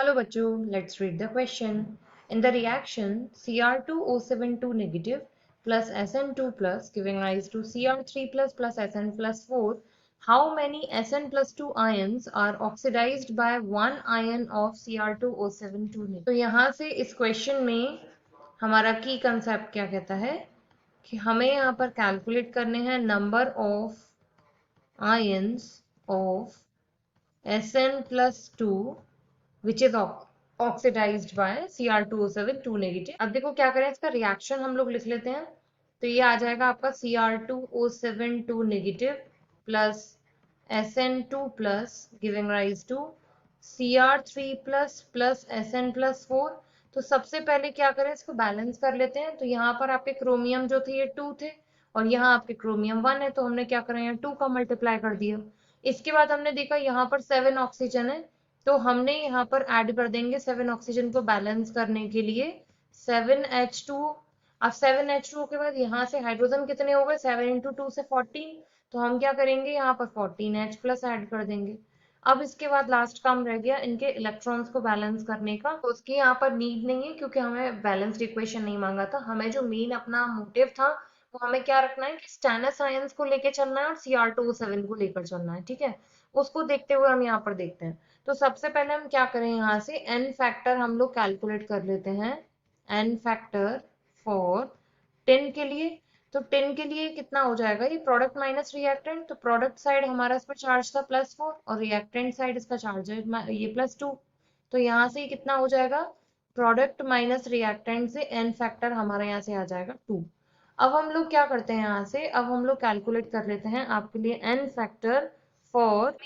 Hello bachcho, let's read the question. In the reaction Cr2O7 2 negative plus Sn2 plus giving rise to Cr3 plus Sn plus 4, how many Sn plus 2 ions are oxidized by one ion of Cr2O7 2 negative? तो यहाँ से इस question में हमारा की concept क्या कहता है कि हमें यहाँ पर कैलकुलेट करने हैं number of ions of Sn plus 2 which is oxidized by Cr2O7 2 negative. अब देखो क्या करें, इसका रिएक्शन हम लोग लिख लेते हैं. तो ये आ जाएगा आपका Cr2O7 2 negative plus Sn2 plus giving rise to Cr3 plus Sn plus 4. तो सबसे पहले क्या करें, इसको बैलेंस कर लेते हैं. तो यहाँ पर आपके क्रोमियम जो थे ये 2 थे और यहाँ आपके क्रोमियम 1 है, तो हमने क्या करें, यहाँ 2 का मल्टीप्लाई कर दिया. इसके बाद हमने देखा यहाँ पर 7 ऑक्सीजन है, तो हमने यहाँ पर ऐड कर देंगे 7 ऑक्सीजन को बैलेंस करने के लिए 7H2. अब 7H2 के बाद यहाँ से हाइड्रोजन कितने हो गए, 7 इंटू 2 से 14. तो हम क्या करेंगे, यहाँ पर 14H प्लस ऐड कर देंगे. अब इसके बाद लास्ट काम रह गया इनके इलेक्ट्रॉन्स को बैलेंस करने का. तो उसकी यहाँ पर नीड नहीं है क्योंकि हमें बैलेंस्ड इक्वेशन नहीं मांगा था. हमें जो मेन अपना मोटिव था वो हमें क्या रखना है कि स्टेनस आयंस को लेकर चलना है और Cr2O7 को लेकर चलना है. ठीक है, उसको देखते हुए हम यहाँ पर देखते हैं. तो सबसे पहले हम क्या करें, यहाँ से n फैक्टर हम लोग कैलकुलेट कर लेते हैं. n फैक्टर फॉर 10 के लिए. तो 10 के लिए कितना हो जाएगा, ये प्रोडक्ट माइनस रिएक्टेंट. तो प्रोडक्ट साइड हमारा इस पर चार्ज था +4 और रिएक्टेंट साइड इसका चार्ज है ये +2. तो यहाँ से कितना हो जाएगा, प्रोडक्ट माइनस रिएक्टेंट से n फैक्टर हमारा यहाँ से आ जाएगा 2. अब हम लोग क्या करते हैं, यहाँ से अब हम लोग कैलकुलेट कर लेते हैं आपके लिए n फैक्टर फॉर.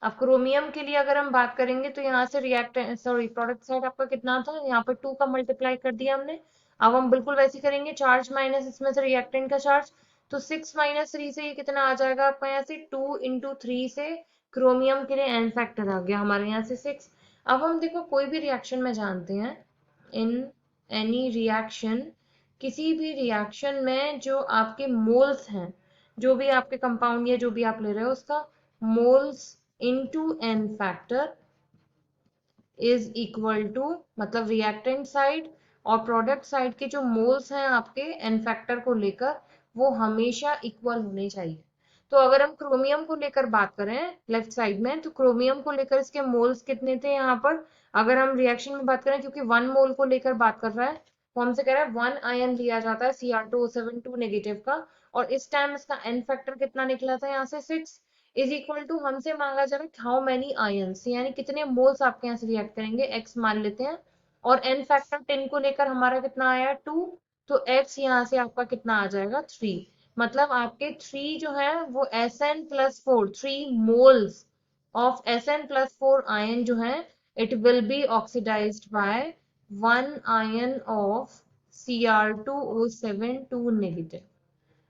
अब क्रोमियम के लिए अगर हम बात करेंगे तो यहाँ से रिएक्टेंट सॉरी प्रोडक्ट साइड आपका कितना था, यहाँ पर 2 का मल्टीप्लाई कर दिया हमने. अब हम बिल्कुल वैसे करेंगे, चार्ज माइनस इसमें से रिएक्टेंट का चार्ज. तो 6 माइनस 3 से ये कितना आ जाएगा आपका, यहाँ से 2 इंटू 3 से क्रोमियम के लिए n फैक्टर आ गया हमारे यहाँ से 6. अब हम देखो कोई भी रिएक्शन में जानते हैं, इन एनी रिएक्शन, किसी भी रिएक्शन में जो आपके मोल्स हैं, जो भी आपके कंपाउंड या जो भी आप ले रहे हो उसका moles into n factor is equal to, मतलब रिएक्टेंट साइड और प्रोडक्ट साइड के जो मोल्स हैं आपके n फैक्टर को लेकर वो हमेशा इक्वल होने चाहिए. तो अगर हम क्रोमियम को लेकर बात करें लेफ्ट साइड में, तो क्रोमियम को लेकर इसके मोल्स कितने थे यहाँ पर, अगर हम रिएक्शन में बात करें क्योंकि 1 मोल को लेकर बात कर रहा है, वो हमसे कह रहा है 1 आयन लिया जाता है Cr2O7 2 नेगेटिव का, और इस टाइम इसका n फैक्टर कितना निकला था यहाँ से 6, इज इक्वल टू हमसे मांगा जा रहा है हाउ मेनी आयंस, यानी कितने मोल्स आपके यहाँ से रिएक्ट करेंगे, x मान लेते हैं. और n फैक्टर 10 को लेकर हमारा कितना आया 2, तो x यहाँ से आपका कितना आ जाएगा 3. मतलब आपके 3 जो है वो Sn plus 4, 3 moles of Sn plus 4 ion जो है it will be oxidised by 1 ion of Cr2O7 2 negative.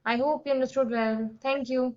I hope you understood well. Thank you.